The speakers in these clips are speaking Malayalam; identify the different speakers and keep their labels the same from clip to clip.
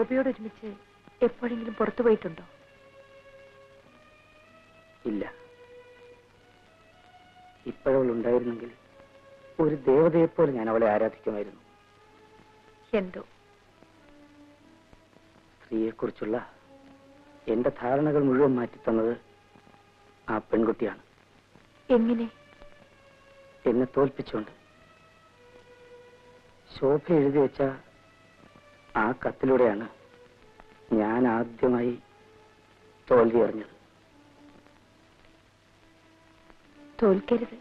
Speaker 1: ശോഭയോട് ഒരുമിച്ച് എപ്പോഴെങ്കിലും പുറത്തു പോയിട്ടുണ്ടോ?
Speaker 2: ഇല്ല. ഇപ്പോഴവളുണ്ടായിരുന്നെങ്കിൽ ഒരു ദേവതയെപ്പോലെ ഞാൻ അവളെ ആരാധിക്കുമായിരുന്നു.
Speaker 1: എന്തോ
Speaker 2: സ്ത്രീയെക്കുറിച്ചുള്ള എന്റെ ധാരണകൾ മുഴുവൻ മാറ്റിത്തന്നത് ആ പെൺകുട്ടിയാണ്.
Speaker 1: എങ്ങനെ?
Speaker 2: എന്നെ തോൽപ്പിച്ചുകൊണ്ട്. ശോഭ എഴുതി വെച്ച ആ കത്തിലൂടെയാണ് ഞാൻ ആദ്യമായി തോൽവി അറിഞ്ഞത്.
Speaker 1: തോൽക്കരുത്.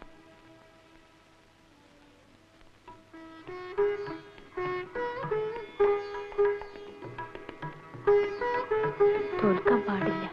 Speaker 1: തോൽക്കാൻ പാടില്ല.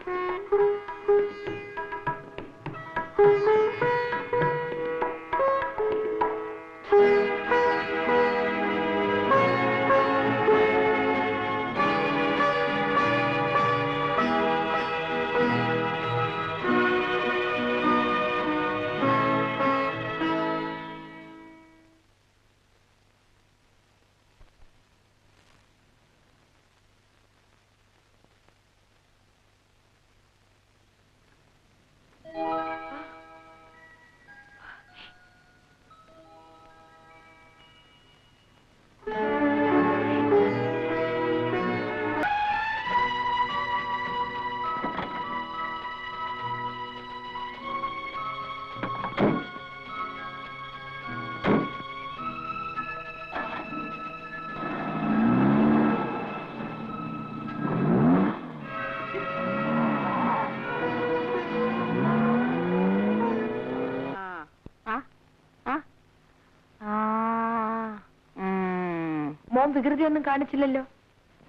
Speaker 1: മോൻ വികൃതിയൊന്നും കാണിച്ചില്ലല്ലോ.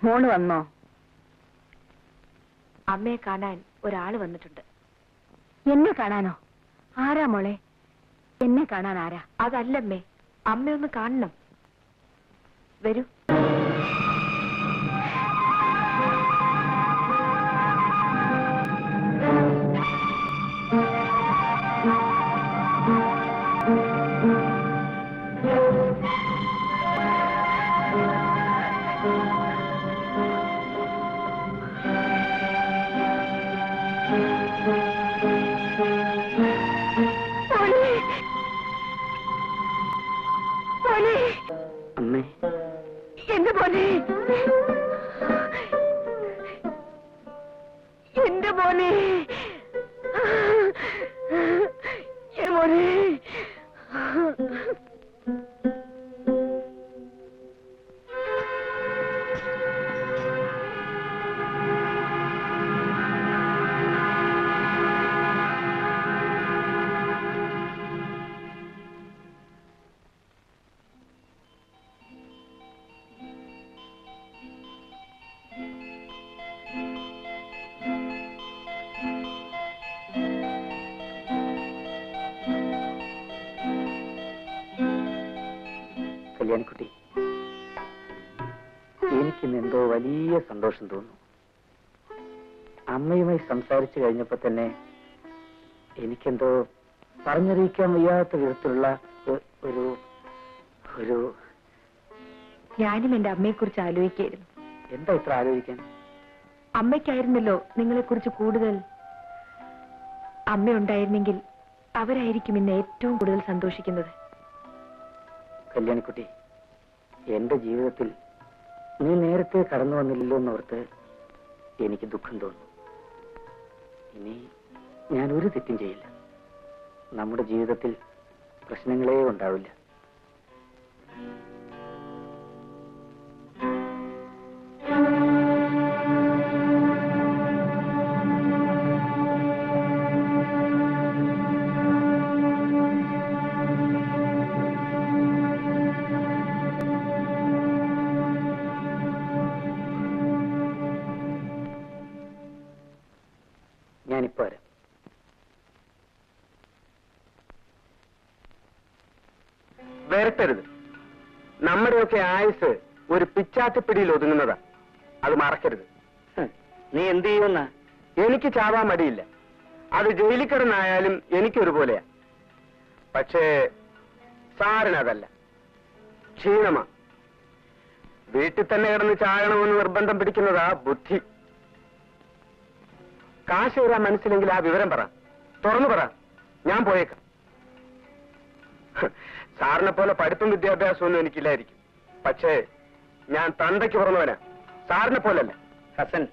Speaker 3: മോള് വന്നോ?
Speaker 1: അമ്മയെ കാണാൻ ഒരാള് വന്നിട്ടുണ്ട്.
Speaker 3: എന്നെ കാണാനോ? ആരാ മോളെ? എന്നെ കാണാൻ ആരാ?
Speaker 1: അതല്ലമ്മേ, അമ്മയൊന്ന് കാണണം. വരൂ.
Speaker 2: അമ്മേ,
Speaker 3: എന്റെ മോനെ, എന്റെ മോനെ, മോനെ.
Speaker 2: കല്യാണിക്കുട്ടി, എനിക്കിന്ന് എന്തോ വലിയ സന്തോഷം തോന്നുന്നു. അമ്മയുമായി സംസാരിച്ചു കഴിഞ്ഞപ്പോ തന്നെ എനിക്കെന്തോ പറഞ്ഞറിയിക്കാൻ വയ്യാത്ത വിധത്തിലുള്ള ഒരു ഒരു
Speaker 1: ഞാനും എന്റെ അമ്മയെക്കുറിച്ച് ആലോചിക്കായിരുന്നു.
Speaker 2: എന്താ ഇത്ര ആലോചിക്കാൻ?
Speaker 1: അമ്മയ്ക്കായിരുന്നല്ലോ നിങ്ങളെക്കുറിച്ച് കൂടുതൽ. അമ്മയുണ്ടായിരുന്നെങ്കിൽ അവരായിരിക്കും ഇന്ന് ഏറ്റവും കൂടുതൽ സന്തോഷിക്കുന്നത്.
Speaker 2: കല്യാണിക്കുട്ടി, എന്റെ ജീവിതത്തിൽ നീ നേരത്തെ കടന്നു വന്നില്ലല്ലോ എന്നോർത്ത് എനിക്ക് ദുഃഖം തോന്നുന്നു. ഇനി ഞാൻ ഒരു തെറ്റും ചെയ്യില്ല. നമ്മുടെ ജീവിതത്തിൽ പ്രശ്നങ്ങളേ ഉണ്ടാവില്ല. ഞാനിപ്പോ വരാം.
Speaker 4: വരട്ടരുത്. നമ്മുടെയൊക്കെ ആയുസ് ഒരു പിച്ചാത്തിപ്പിടിയിൽ ഒതുങ്ങുന്നതാ. അത് മറക്കരുത്.
Speaker 2: നീ എന്ത് ചെയ്യുന്ന?
Speaker 4: എനിക്ക് ചാവാൻ മടിയില്ല. അത് ജയിലിൽ കിടന്നായാലും എനിക്കൊരുപോലെയാ. പക്ഷേ സാറിനതല്ല, ക്ഷീണമാ. വീട്ടിൽ തന്നെ കിടന്ന് ചാകണമെന്ന് നിർബന്ധം പിടിക്കുന്നതാ ബുദ്ധി. കാശ് തരാൻ മനസ്സിലെങ്കിൽ ആ വിവരം പറ, തുറന്നു പറ, ഞാൻ പോയേക്കാം. സാറിനെ പോലെ പഠിപ്പും വിദ്യാഭ്യാസമൊന്നും എനിക്കില്ലായിരിക്കും. പക്ഷേ ഞാൻ തന്തയ്ക്ക് പുറന്നവനാ, സാറിനെ പോലല്ല.
Speaker 2: ഹസൻ,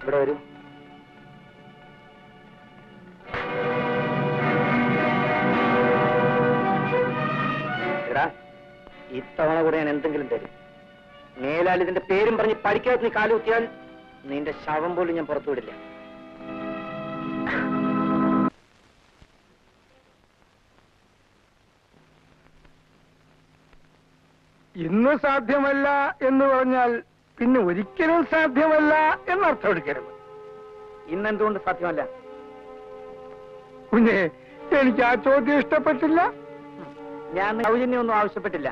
Speaker 2: ഇവിടെ വരൂ. എടാ, ഇത്തവണ കൂടെ ഞാൻ എന്തെങ്കിലും തരും. മേലാൽ ഇതിന്റെ പേരും പറഞ്ഞ് പഠിക്കാത്ത നീ കാലുകുത്തിയാൽ നിന്റെ ശവം പോലും ഞാൻ പുറത്തുവിടില്ല.
Speaker 5: ഇന്ന് സാധ്യമല്ല എന്ന് പറഞ്ഞാൽ പിന്നെ ഒരിക്കലും സാധ്യമല്ല എന്നർത്ഥം എടുക്കരുത്.
Speaker 2: ഇന്നെന്തുകൊണ്ട് സാധ്യമല്ല?
Speaker 5: കുഞ്ഞെ, എനിക്ക് ആ ചോദ്യം ഇഷ്ടപ്പെട്ടില്ല.
Speaker 2: ഞാൻ സൗജന്യമൊന്നും ആവശ്യപ്പെട്ടില്ല.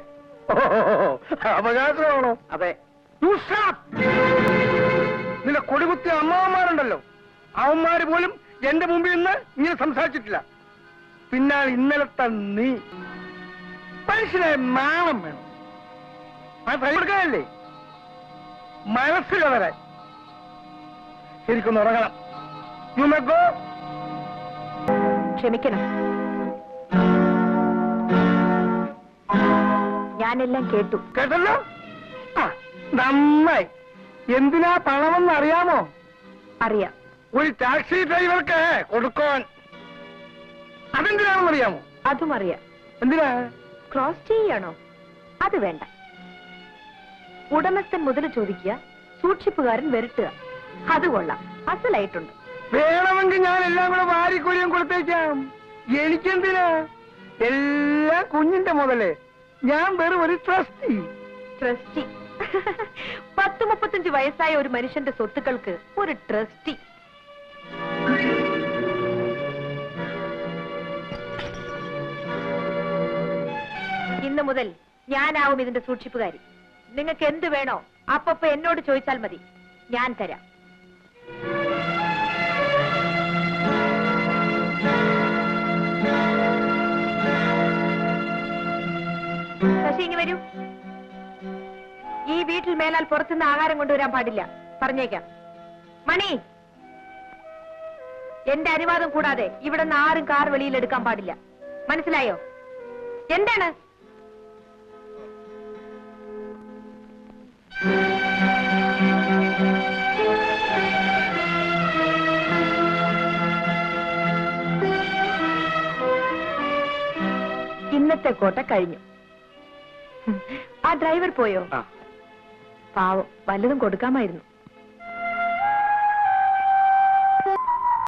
Speaker 5: അവകാശമാണോ?
Speaker 2: അതെ.
Speaker 5: നിന്റെ കൊടികുത്തിയ അമ്മാവന്മാരുണ്ടല്ലോ, അവന്മാര് പോലും എന്റെ മുമ്പിൽ നിന്ന് ഇങ്ങനെ സംസാരിച്ചിട്ടില്ല. പിന്നെ ഇന്നലത്തെ നീ മനുഷ്യനെ നാണം വേണം. കൊടുക്കാനല്ലേ മനസ്സ് കവരാൻ. ശരിക്കൊന്ന് ഉറങ്ങണം. യുമക്കോ
Speaker 3: ക്ഷമിക്കണം, ഞാനെല്ലാം കേട്ടു.
Speaker 5: കേട്ടല്ലോ? ആ, നന്നായി. എന്തിനാ പണമെന്ന് അറിയാമോ?
Speaker 3: അറിയാം.
Speaker 5: ഒരു ടാക്സി ഡ്രൈവർക്ക് കൊടുക്കാൻ. അതെന്തിനാണെന്ന് അറിയാമോ?
Speaker 3: അതും അറിയാം.
Speaker 5: എന്തിനാ?
Speaker 3: ക്രോസ് ചെയ്യാണോ? അത് വേണ്ട. ഉടമസ്ഥൻ മുതൽ ചോദിക്കുക, സൂക്ഷിപ്പുകാരൻ വരട്ടുക. അത് കൊള്ളാം, അസലായിട്ടുണ്ട്.
Speaker 5: വേണമെങ്കിൽ ഞാൻ എല്ലാം കൂടെ വാരിക്കൊലിയും കൊടുത്തേക്കാം. എനിക്കെന്തിനാ? എല്ലാം കുഞ്ഞിന്റെ മുതലേ. ഞാൻ വെറും ഒരു ട്രസ്റ്റി.
Speaker 3: ട്രസ്റ്റി? 10-35 വയസ്സായ ഒരു മനുഷ്യന്റെ സ്വത്തുക്കൾക്ക് ഒരു ട്രസ്റ്റി? ഇന്നു മുതൽ ഞാനാവും ഇതിന്റെ സൂക്ഷിപ്പുകാരി. നിങ്ങൾക്ക് എന്ത് വേണോ അപ്പപ്പോ എന്നോട് ചോദിച്ചാൽ മതി, ഞാൻ തരാം. ശശി, ഇങ്ങ് വരൂ. ഈ വീട്ടിൽ മേലാൽ പുറത്തുനിന്ന് ആഹാരം കൊണ്ടുവരാൻ പാടില്ല, പറഞ്ഞേക്കാം. മണി, എന്റെ അനുവാദം കൂടാതെ ഇവിടെ നിന്ന് ആരും കാർ വെളിയിൽ എടുക്കാൻ പാടില്ല, മനസ്സിലായോ? എന്താണ്? ഇന്നത്തെ കോട്ട കഴിഞ്ഞു. ആ ഡ്രൈവർ പോയോ? പാവം, വല്ലതും കൊടുക്കാമായിരുന്നു.